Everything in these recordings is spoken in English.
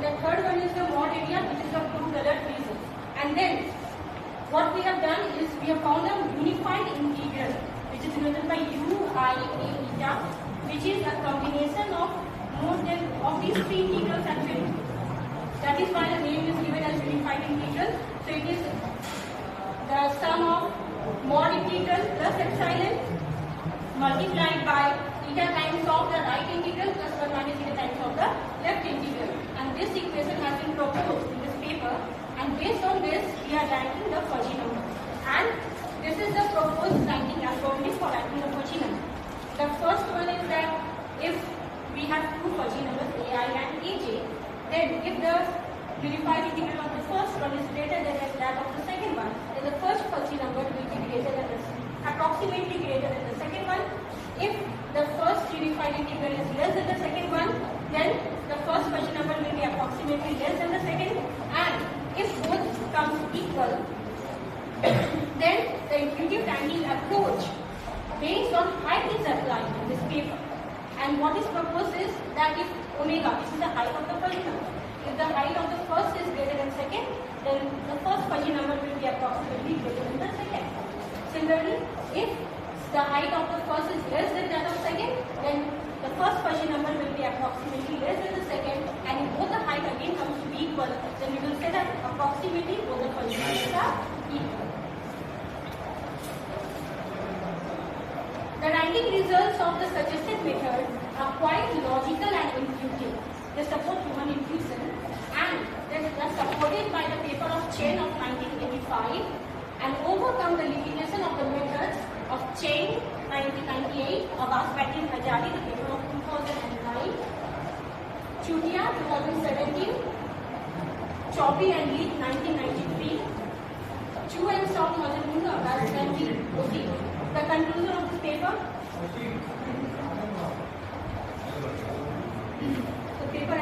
and the third one is the mod area, which is the blue colored prism. And then what we have done is we have found a unified integral, which is denoted by u, I, a, eta, which is a combination of these three integrals actually. That is why the name is given as unified integral. So it is the sum of mod integral plus epsilon multiplied by eta times of the right integral plus 1 minus eta times of the left integral. And this equation has been proposed in this paper, and based on this we are writing the Fuzzy number. And this is the proposed ranking algorithm for writing the Fuzzy number. The first one is that if we have two Fuzzy numbers ai and aj, then if the unified integral of the first one is greater than that of the second one, then the first Fuzzy number will be greater than approximately greater than the second one. If the first unified integral is less than the second one, then the first Fuzzy number will be approximately less than the second. And if both comes equal, then the intuitive ranking approach based on height is applied in this paper. And what is proposed is that if omega, this is the height of the Fuzzy number, if the height of the first is greater than second, then the first Fuzzy number will be approximately greater than the second. Similarly, if the height of the first is less than that of second, then the first Fuzzy number will be approximately less than the second, and if both the height again comes to be equal, then we will say that approximately both the Fuzzy numbers are equal. The ranking results of the suggested method are quite logical and intuitive. They support human intuition, and they are supported by the paper of Chen of 1985 and overcome the limitation of the methods of Chen 1998, Abbas Patel Hajari, the paper of 2009, Chutia 2017, Choppy and Lee 1993, Chu and Song Mazamunda Abbas 2014. The conclusion of this paper. The paper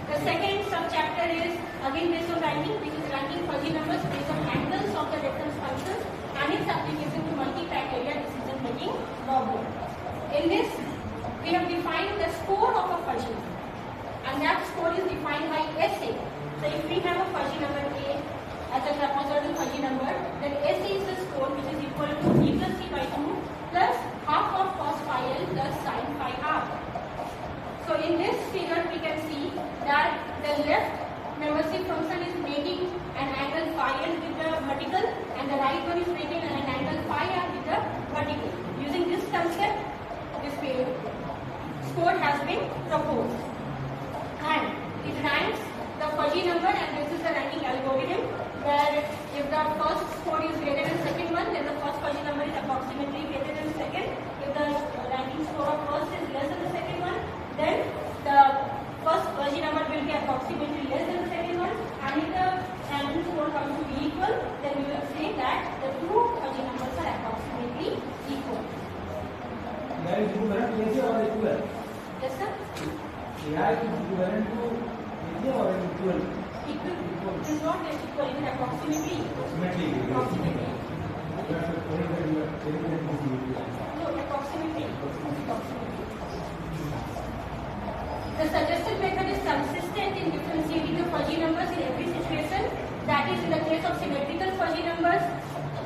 The second subchapter is again based on ranking, which is ranking Fuzzy numbers based on angles of the difference functions and its application to multi-criteria decision making problem. In this, we have defined the score of a Fuzzy number, and that score is defined by SA. So if we have a Fuzzy number A as a trapezoidal Fuzzy number, then SA is the score which is equal to b plus c by 2 plus half of cos phi l plus sin phi r. So in this figure we can see that the left membership function is making an angle phi l with the vertical, and the right one is making an angle phi r with the vertical. Using this concept, this score has been proposed, and it ranks the Fuzzy number, and this is the ranking algorithm, where if the first score is greater than second one, then the first Fuzzy number is approximately greater than second. If the ranking score of first is less than the second one, then the first Fuzzy number will be approximately less than the second one, and if the ranking score comes to be equal, then we will say that the two Fuzzy numbers are approximately equal. That is equivalent to or equal? Yes, sir. AI is equivalent to or equal? Equal. It is not equal, it is approximately equal. Approximately. No, approximately. The suggested method is consistent in differentiating the Fuzzy numbers in every situation. That is in the case of symmetrical Fuzzy numbers,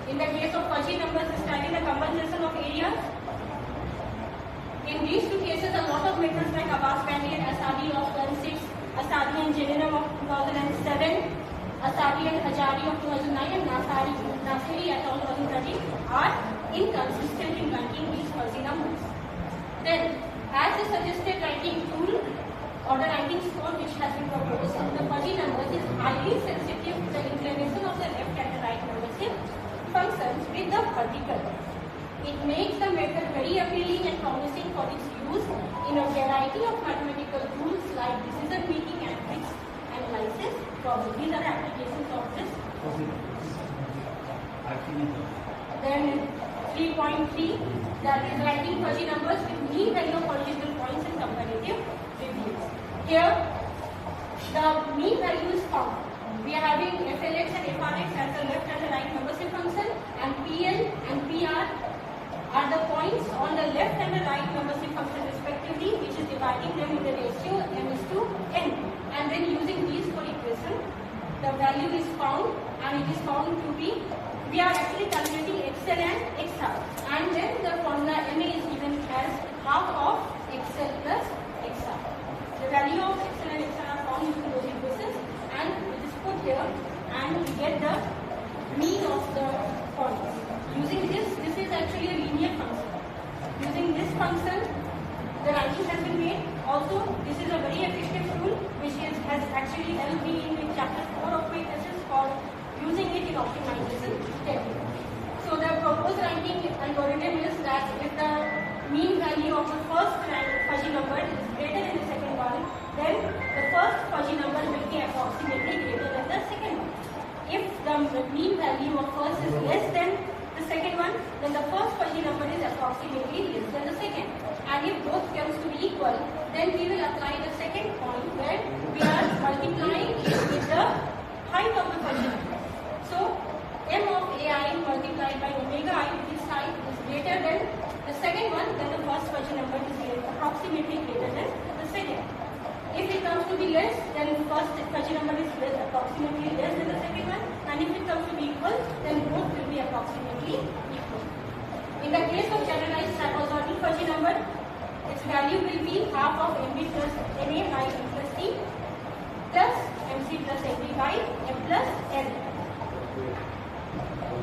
in the case of Fuzzy numbers studying the compensation of areas. In these two cases, a lot of methods like Abbas Patel, Asadi of 2006, Asadi and General of 2007, Asadi and Hajari of 2009, and Nasiri et al. 2013 are inconsistent in ranking these Fuzzy numbers. Then, as the suggested ranking tool or the ranking score which has been proposed, the Fuzzy numbers is highly sensitive to the inclination of the left and the right membership functions with the vertical. It makes the method very appealing and promising for its use in a variety of mathematical tools like decision making and risk analysis problems. These are applications of this. Then 3.3, that is writing Fuzzy numbers with mean value of original points and comparative reviews. Here, the mean value is found. We are having FLX and FRX as the left and the right membership function, and PL and PR are the points on the left and the right membership function respectively, which is divided writing them in the ratio m is to n, and then using these four equations, the value is found, and it is found to be, we are actually calculating xl and xr, and then the formula ma is given as half of xl plus xr. The value of xl and xr are found using those equations, and it is put here, and we get the mean of the points. Using this is actually a linear function. Using this function, the ranking has been made. Also, this is a very effective tool which has actually helped me in chapter 4 of my thesis for using it in optimization technique. So the proposed ranking algorithm is that if the mean value of the first fuzzy number is greater than the second one, then the first fuzzy number will be approximately greater than the second one. If the mean value of first is less than the second one, then the first fuzzy number is approximately less than the second. And if both terms to be equal, then we will apply the second point where we are multiplying it with the height of the fuzzy number. So m of ai multiplied by omega I, this height is greater than the second one, then the first fuzzy number is approximately greater than the second. If it comes to be less, then first fuzzy number is approximately less than the second one, and if it comes to be equal, then both will be approximately equal. In the case of generalized trapezoidal fuzzy number, its value will be half of mb plus na by m plus c plus mc plus mb by m plus n.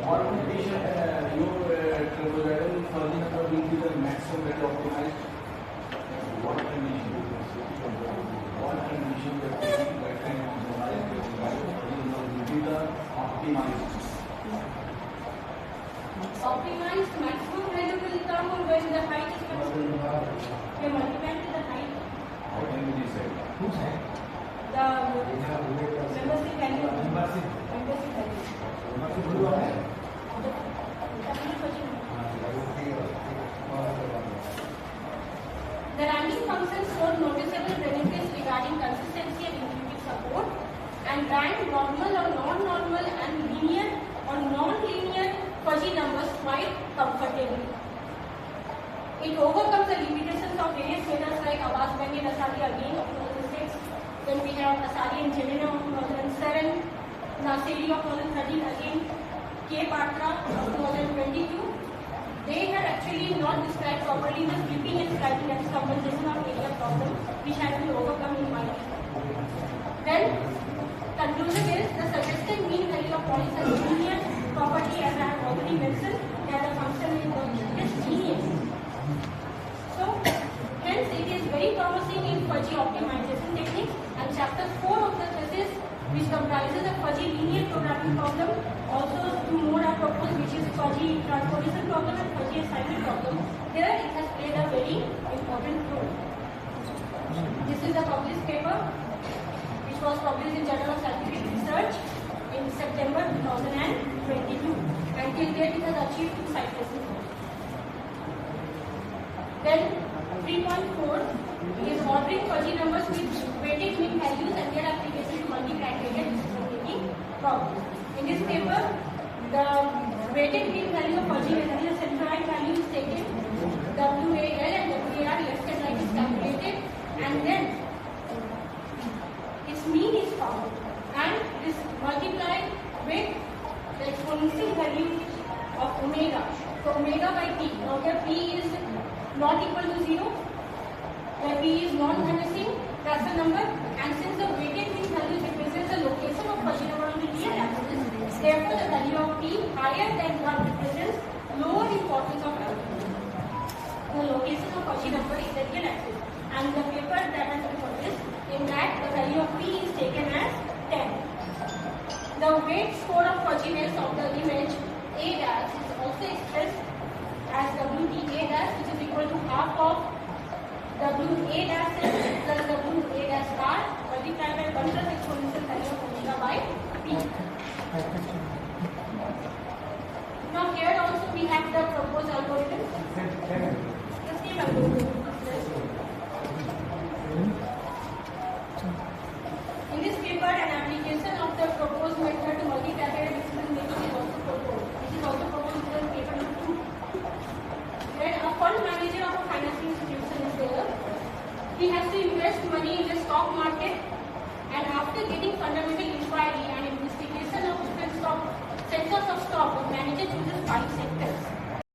What condition your trapezoidal fuzzy number will be the maximum that optimized? What condition? What condition that can optimize will be the optimized? Optimized maximum value will come when the height is constant. We are multiplying to the height. How can we decide? Who's that? The membership value. Membership value. The ranking function showed noticeable benefits regarding consistency and intuitive support, and rank normal or non-normal and linear or non-linear fuzzy numbers quite comfortably. It overcomes the limitations of various methods like Abbas-Benge and Asadi again of 2006. Then we have Asadi and Jelena of 2007, Nasiri of 2013 again, K. Patra of 2022. They had actually not described properly the flipping and sliding, that is compensation of area problem, which had been overcome in my case. Then, conclusion is the suggested mean value of points has linear property, as I have already mentioned, that the function is linear. So, hence it is very promising in fuzzy optimization techniques, and chapter 4 of the thesis, which comprises a fuzzy linear programming problem, also two more are proposed, which is fuzzy transformation problem and fuzzy assignment problem. There it has played a very important role. This is a published paper which was published in Journal of Scientific Research in September 2022. Until date it has achieved 2 citations. Then 3.4 is ordering fuzzy numbers with weighted mean values and their application to multi-criteria decision-making problems. In this paper, the weighted mean value of fuzzy value, the centroid value is taken, WAL and WAR left and right is calculated, and then its mean is found, and it is multiplied with the exponential value of omega. So omega by p. Now here p is not equal to 0, where p is non-vanishing, that's the number, and since the weighted mean value represents the location of fuzzy number on the real axis, therefore the value of p higher than 1 represents lower importance of algorithm. The location of fuzzy number is the real axis, and the paper that has been published, in that the value of p is taken as 10. The weight score of fuzziness of the image A dash is also expressed as WTA dash, which is equal to half of WA dash plus WA dash R multiplied by 1 plus exponential value of omega by P. Now here also we have the proposed algorithm. The same algorithm. In this paper, an application of the proposed method to multi-criteria decision making is also proposed. This is also proposed in paper number 2. Then a fund manager of a financial institution is there. he has to invest money in the stock market, and after getting fundamental inquiry and investigation of different sectors of stock, the manager chooses 5 sectors.